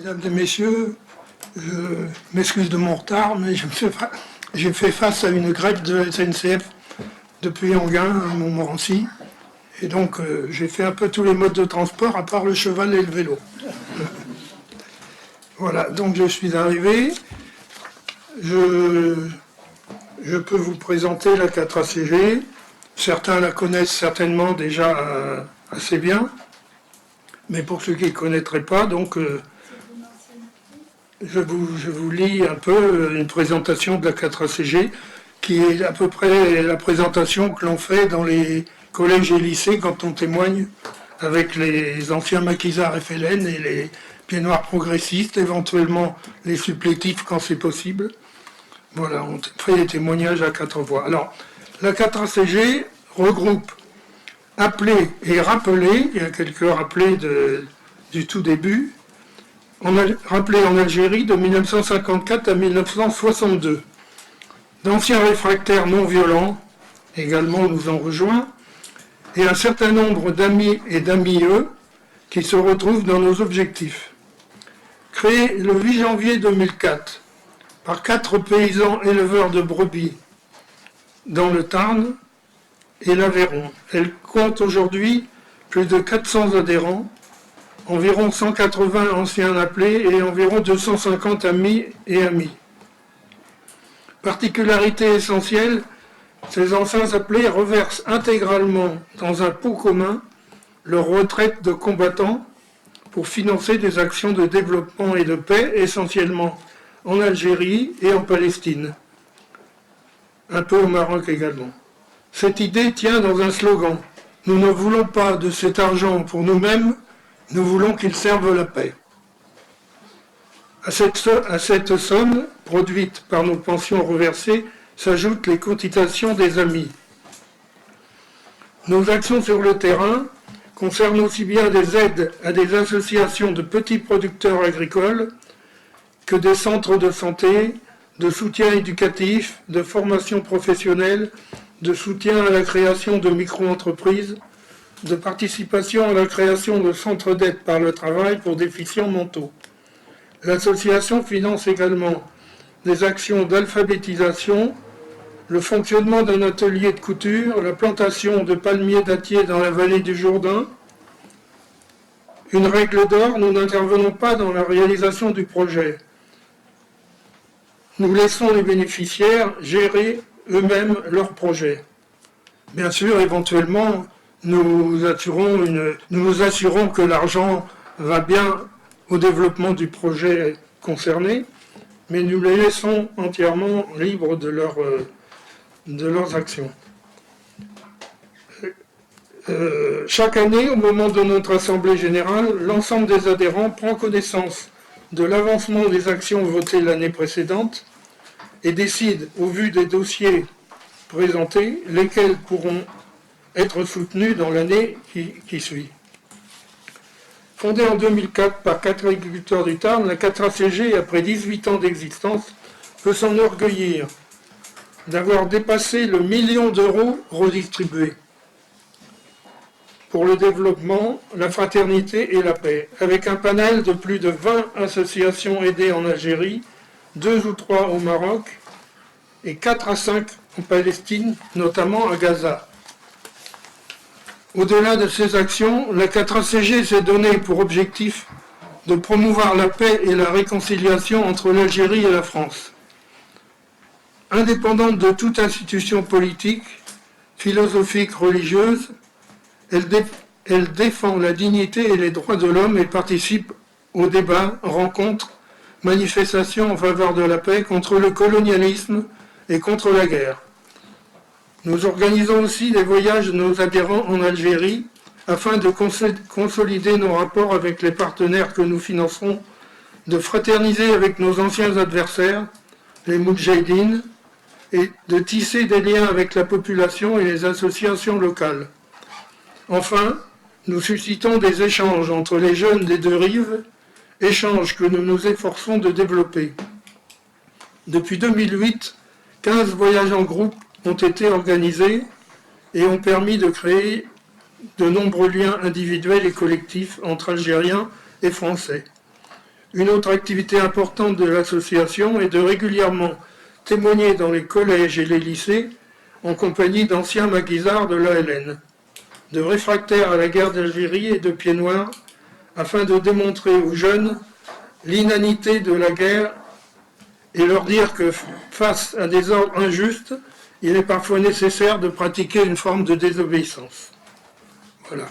Mesdames et messieurs, je m'excuse de mon retard, mais j'ai fait face à une grève de la SNCF depuis Enghien à Montmorency. Et donc, j'ai fait un peu tous les modes de transport, à part le cheval et le vélo. Voilà, donc je suis arrivé. Je peux vous présenter la 4ACG. Certains la connaissent certainement déjà assez bien. Mais pour ceux qui ne connaîtraient pas, donc... Je vous lis un peu une présentation de la 4ACG qui est à peu près la présentation que l'on fait dans les collèges et lycées quand on témoigne avec les anciens maquisards FLN et les pieds noirs progressistes, éventuellement les supplétifs quand c'est possible. Voilà, on fait des témoignages à 4 voix. Alors, la 4ACG regroupe appelés et rappelés, il y a quelques rappelés du tout début, rappelé en Algérie de 1954 à 1962. D'anciens réfractaires non violents également nous ont rejoints, et un certain nombre d'amis et d'amies qui se retrouvent dans nos objectifs. Créée le 8 janvier 2004 par 4 paysans éleveurs de brebis dans le Tarn et l'Aveyron, elle compte aujourd'hui plus de 400 adhérents, environ 180 anciens appelés et environ 250 amis et amis. Particularité essentielle, ces anciens appelés reversent intégralement dans un pot commun leur retraite de combattants pour financer des actions de développement et de paix, essentiellement en Algérie et en Palestine. Un peu au Maroc également. Cette idée tient dans un slogan. Nous ne voulons pas de cet argent pour nous-mêmes, nous voulons qu'il serve la paix. À cette somme, produite par nos pensions reversées, s'ajoutent les cotisations des amis. Nos actions sur le terrain concernent aussi bien des aides à des associations de petits producteurs agricoles que des centres de santé, de soutien éducatif, de formation professionnelle, de soutien à la création de micro-entreprises, de participation à la création de centres d'aide par le travail pour déficients mentaux. L'association finance également des actions d'alphabétisation, le fonctionnement d'un atelier de couture, la plantation de palmiers dattiers dans la vallée du Jourdain. Une règle d'or, nous n'intervenons pas dans la réalisation du projet. Nous laissons les bénéficiaires gérer eux-mêmes leur projet. Bien sûr, éventuellement, nous nous assurons que l'argent va bien au développement du projet concerné, mais nous les laissons entièrement libres de leurs actions. Chaque année, au moment de notre assemblée générale, l'ensemble des adhérents prend connaissance de l'avancement des actions votées l'année précédente et décide, au vu des dossiers présentés, lesquels pourront être soutenus dans l'année qui suit. Fondée en 2004 par 4 agriculteurs du Tarn, la 4ACG, après 18 ans d'existence, peut s'enorgueillir d'avoir dépassé le 1 million d'euros redistribués pour le développement, la fraternité et la paix, avec un panel de plus de 20 associations aidées en Algérie, 2 ou 3 au Maroc et 4 à 5 en Palestine, notamment à Gaza. Au-delà de ces actions, la 4ACG s'est donnée pour objectif de promouvoir la paix et la réconciliation entre l'Algérie et la France. Indépendante de toute institution politique, philosophique, religieuse, elle défend la dignité et les droits de l'homme et participe aux débats, rencontres, manifestations en faveur de la paix contre le colonialisme et contre la guerre. Nous organisons aussi des voyages de nos adhérents en Algérie afin de consolider nos rapports avec les partenaires que nous financerons, de fraterniser avec nos anciens adversaires, les Moudjahidines, et de tisser des liens avec la population et les associations locales. Enfin, nous suscitons des échanges entre les jeunes des deux rives, échanges que nous nous efforçons de développer. Depuis 2008, 15 voyages en groupe ont été organisés et ont permis de créer de nombreux liens individuels et collectifs entre Algériens et Français. Une autre activité importante de l'association est de régulièrement témoigner dans les collèges et les lycées en compagnie d'anciens maquisards de l'ALN, de réfractaires à la guerre d'Algérie et de pieds noirs, afin de démontrer aux jeunes l'inanité de la guerre et leur dire que face à des ordres injustes, il est parfois nécessaire de pratiquer une forme de désobéissance. Voilà.